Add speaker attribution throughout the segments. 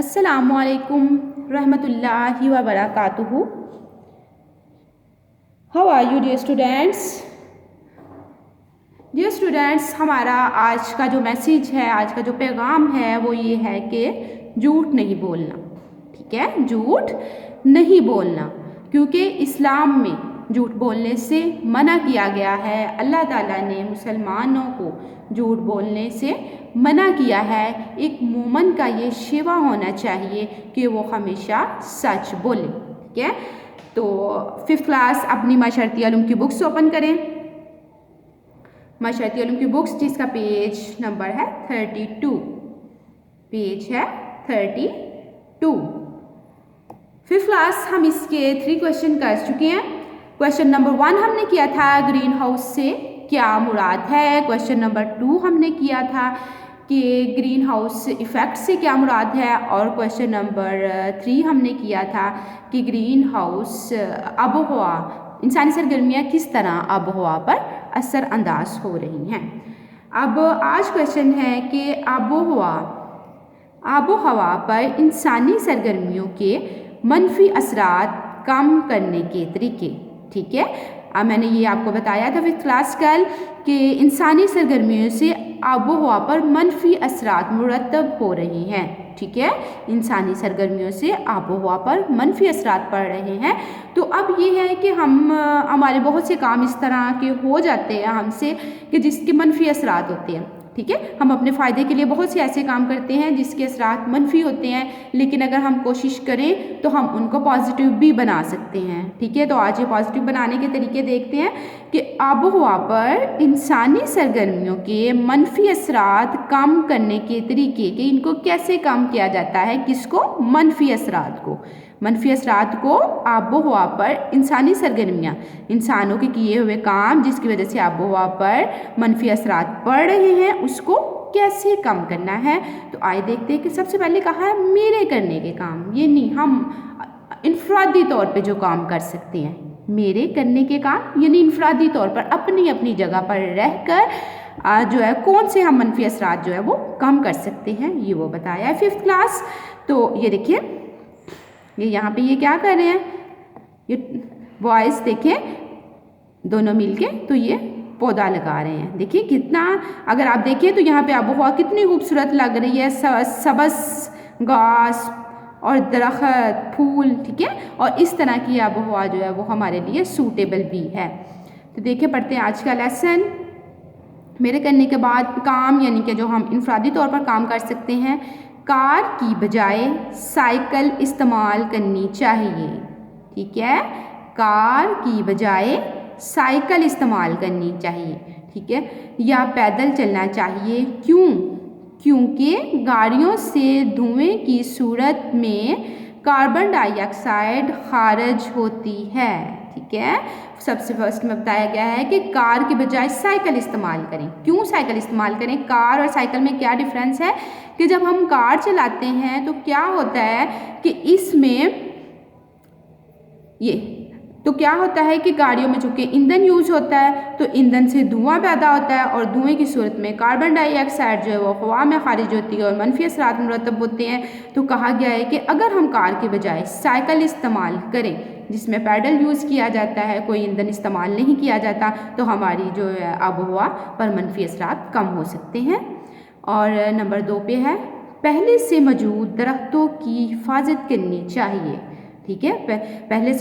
Speaker 1: अस्सलामुअलैकुम रहमतुल्लाहि व बरकातुहू। How are you dear students? Dear students, हमारा आज का जो मैसेज है, आज का जो पैगाम है वो ये है कि झूठ नहीं बोलना। ठीक है, झूठ नहीं बोलना, क्योंकि इस्लाम में झूठ बोलने से मना किया गया है। अल्लाह ताला ने मुसलमानों को झूठ बोलने से मना किया है। एक मोमिन का ये शिवा होना चाहिए कि वो हमेशा सच बोले। ठीक है, तो 5th क्लास अपनी माशरती उलूम की बुक्स ओपन करें। माशरती उलूम की बुक्स जिसका पेज नंबर है 32, पेज है 32। 5th क्लास हम इसके 3 क्वेश्चन कर चुके हैं। क्वेश्चन नंबर 1 हमने किया था ग्रीन हाउस से क्या मुराद है। क्वेश्चन नंबर 2 हमने किया था कि ग्रीन हाउस इफ़ेक्ट से क्या मुराद है। और क्वेश्चन नंबर 3 हमने किया था कि ग्रीन हाउस आबोहवा, इंसानी सरगर्मियाँ किस तरह आबोहवा पर असर अंदाज हो रही हैं। अब आज क्वेश्चन है कि आबोहवा पर इंसानी सरगर्मियों के मनफी असरात कम करने के तरीके। ठीक है, अब मैंने ये आपको बताया था 5th क्लास कल कि इंसानी सरगर्मियों से आबोहवा पर मनफी असरात मुरतब हो रही हैं। ठीक है, इंसानी सरगर्मियों से आबोहवा पर मनफी असरात पड़ रहे हैं। तो अब ये है कि हमारे बहुत से काम इस तरह के हो जाते हैं हमसे कि जिसके मनफी असरात होते हैं। ठीक है, हम अपने फ़ायदे के लिए बहुत से ऐसे काम करते हैं जिसके असरात मनफी होते हैं, लेकिन अगर हम कोशिश करें तो हम उनको पॉजिटिव भी बना सकते हैं। ठीक है, तो आज ये पॉजिटिव बनाने के तरीके देखते हैं कि आबोहवा पर इंसानी सरगर्मियों के मनफी असरात कम करने के तरीके, कि इनको कैसे कम किया जाता है। किसको? मनफी असरात को। मनफी असरात को आबोहवा पर इंसानी सरगर्मियाँ, इंसानों के किए हुए काम जिसकी वजह से आबोहवा पर मनफी असरात पड़ रहे हैं, उसको कैसे कम करना है। तो आइए देखते हैं कि सबसे पहले कहा है मेरे करने के काम। ये नहीं, हम इनफरादी तौर पे जो काम कर सकते हैं, मेरे करने के काम, यानी इनफरादी तौर पर अपनी अपनी जगह पर रहकर जो है कौन से हम मनफी असरात जो है वो कम कर सकते हैं, ये वो बताया है 5th क्लास। तो ये देखिए, ये यहाँ पे ये क्या कर रहे हैं, ये बॉयज देखें दोनों मिलके तो ये पौधा लगा रहे हैं। देखिए कितना, अगर आप देखें तो यहाँ पे आबोहवा कितनी खूबसूरत लग रही है। सबस घास और दरख्त, फूल। ठीक है, और इस तरह की आबोहवा जो है वो हमारे लिए सूटेबल भी है। तो देखिए पढ़ते हैं आज का लेसन। मेरे करने के बाद काम, यानी कि जो हम इनफरादी तौर पर काम कर सकते हैं। कार की बजाय साइकिल इस्तेमाल करनी चाहिए। ठीक है, कार की बजाय साइकिल इस्तेमाल करनी चाहिए। ठीक है, या पैदल चलना चाहिए। क्यों? क्योंकि गाड़ियों से धुएं की सूरत में कार्बन डाइऑक्साइड खारिज होती है। ठीक है, सबसे फर्स्ट में बताया गया है कि कार की बजाय साइकिल इस्तेमाल करें। क्यों साइकिल इस्तेमाल करें? कार और साइकिल में क्या डिफरेंस है कि जब हम कार चलाते हैं तो क्या होता है कि इसमें तो क्या होता है कि गाड़ियों में चूँकि ईंधन यूज़ होता है तो ईंधन से धुआं पैदा होता है, और धुएं की सूरत में कार्बन डाइऑक्साइड जो है वो हवा में खारिज होती है और मनफी असरात मुरतब होते हैं। तो कहा गया है कि अगर हम कार के बजाय साइकिल इस्तेमाल करें जिसमें पैडल यूज़ किया जाता है, कोई ईंधन इस्तेमाल नहीं किया जाता, तो हमारी जो है आबोहवा पर मनफी असरात कम हो सकते हैं। और नंबर 2 पे है पहले से मौजूद दरख्तों की हिफाजत करनी चाहिए। ठीक है, पहले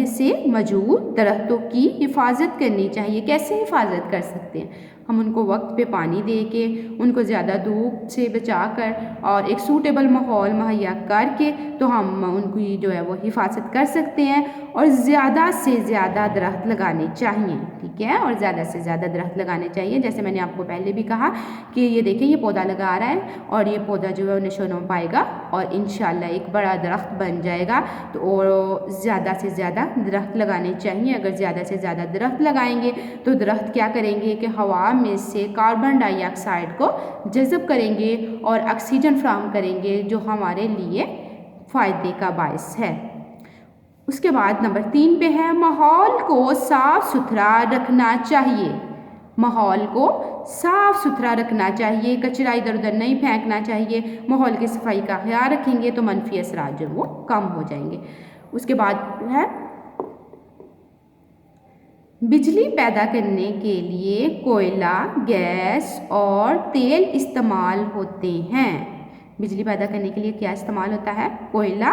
Speaker 1: से मौजूद दरख्तों की हिफाजत करनी चाहिए। कैसे हिफाजत कर सकते हैं? हम उनको वक्त पे पानी दे के, उनको ज़्यादा धूप से बचा कर और एक सूटेबल माहौल मुहैया करके तो हम उनकी जो है वो हिफाजत कर सकते हैं। और ज़्यादा से ज़्यादा दरख्त लगाने चाहिए। ठीक है, और ज़्यादा से ज़्यादा दरख्त लगाने चाहिए। जैसे मैंने आपको पहले भी कहा कि ये देखें, ये पौधा लगा रहा है और ये पौधा जो है नशो नुमा पाएगा और इंशाल्लाह एक बड़ा दरख्त बन जाएगा। तो और ज़्यादा से ज़्यादा दरख्त लगाने चाहिए। अगर ज़्यादा से ज़्यादा दरख्त लगाएंगे तो दरख्त क्या करेंगे कि हवा में से कार्बन डाइऑक्साइड को जज़ब करेंगे और ऑक्सीजन फ्राहम करेंगे, जो हमारे लिए फ़ायदे का बायस है। उसके बाद नंबर 3 पे है माहौल को साफ़ सुथरा रखना चाहिए। माहौल को साफ़ सुथरा रखना चाहिए, कचरा इधर उधर नहीं फेंकना चाहिए। माहौल की सफाई का ख्याल रखेंगे तो मनफी असरात जो वो कम हो जाएंगे। उसके बाद है बिजली पैदा करने के लिए कोयला, गैस और तेल इस्तेमाल होते हैं। बिजली पैदा करने के लिए क्या इस्तेमाल होता है? कोयला,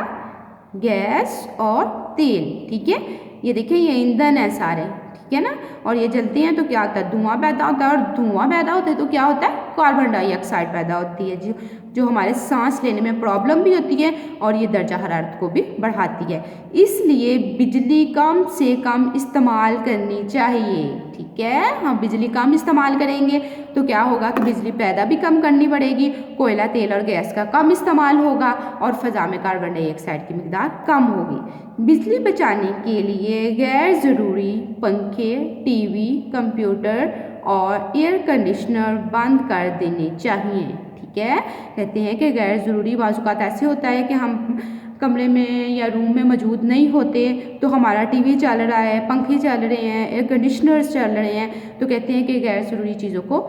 Speaker 1: गैस और तेल। ठीक है, ये देखिए ये ईंधन है सारे, ठीक है ना। और ये जलते हैं तो क्या होता है? धुआं पैदा होता है, और धुआं पैदा होता है तो क्या होता है? कार्बन डाइऑक्साइड पैदा होती है जो हमारे सांस लेने में प्रॉब्लम भी होती है और ये दर्जा हरारत को भी बढ़ाती है। इसलिए बिजली कम से कम इस्तेमाल करनी चाहिए। ठीक है, हम बिजली कम इस्तेमाल करेंगे तो क्या होगा कि बिजली पैदा भी कम करनी पड़ेगी, कोयला, तेल और गैस का कम इस्तेमाल होगा और फ़ज़ा में कार्बन डाइऑक्साइड की मिकदार कम होगी। बिजली बचाने के लिए गैर ज़रूरी पंखे, टीवी, कंप्यूटर और एयर कंडीशनर बंद कर देने चाहिए। ठीक है, कहते हैं कि गैर ज़रूरी बाज़ात ऐसे होता है कि हम कमरे में या रूम में मौजूद नहीं होते तो हमारा टीवी चल रहा है, पंखे चल रहे हैं, एयर कंडीशनर्स चल रहे हैं, तो कहते हैं कि गैर ज़रूरी चीज़ों को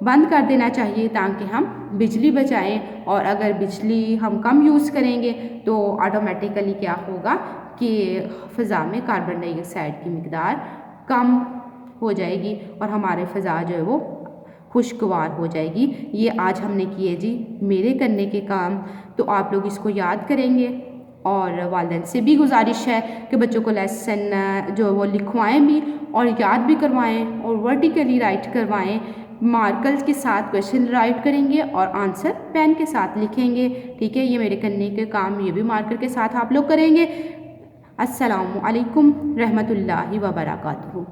Speaker 1: बंद कर देना चाहिए ताकि हम बिजली बचाएं। और अगर बिजली हम कम यूज़ करेंगे तो ऑटोमेटिकली क्या होगा कि फ़ज़ा में कार्बन डाइऑक्साइड की मिकदार कम हो जाएगी और हमारे फ़ज़ा जो है वो खुशगवार हो जाएगी। ये आज हमने किए जी मेरे करने के काम, तो आप लोग इसको याद करेंगे। और वालिदैन से भी गुजारिश है कि बच्चों को लेसन जो वो लिखवाएं भी और याद भी करवाएं और वर्टिकली राइट करवाएं। मार्कर्स के साथ क्वेश्चन राइट करेंगे और आंसर पेन के साथ लिखेंगे। ठीक है, ये मेरे करने के काम ये भी मार्कर के साथ आप लोग करेंगे। अस्सलामु अलैकुम रहमतुल्लाहि व बरकातहू।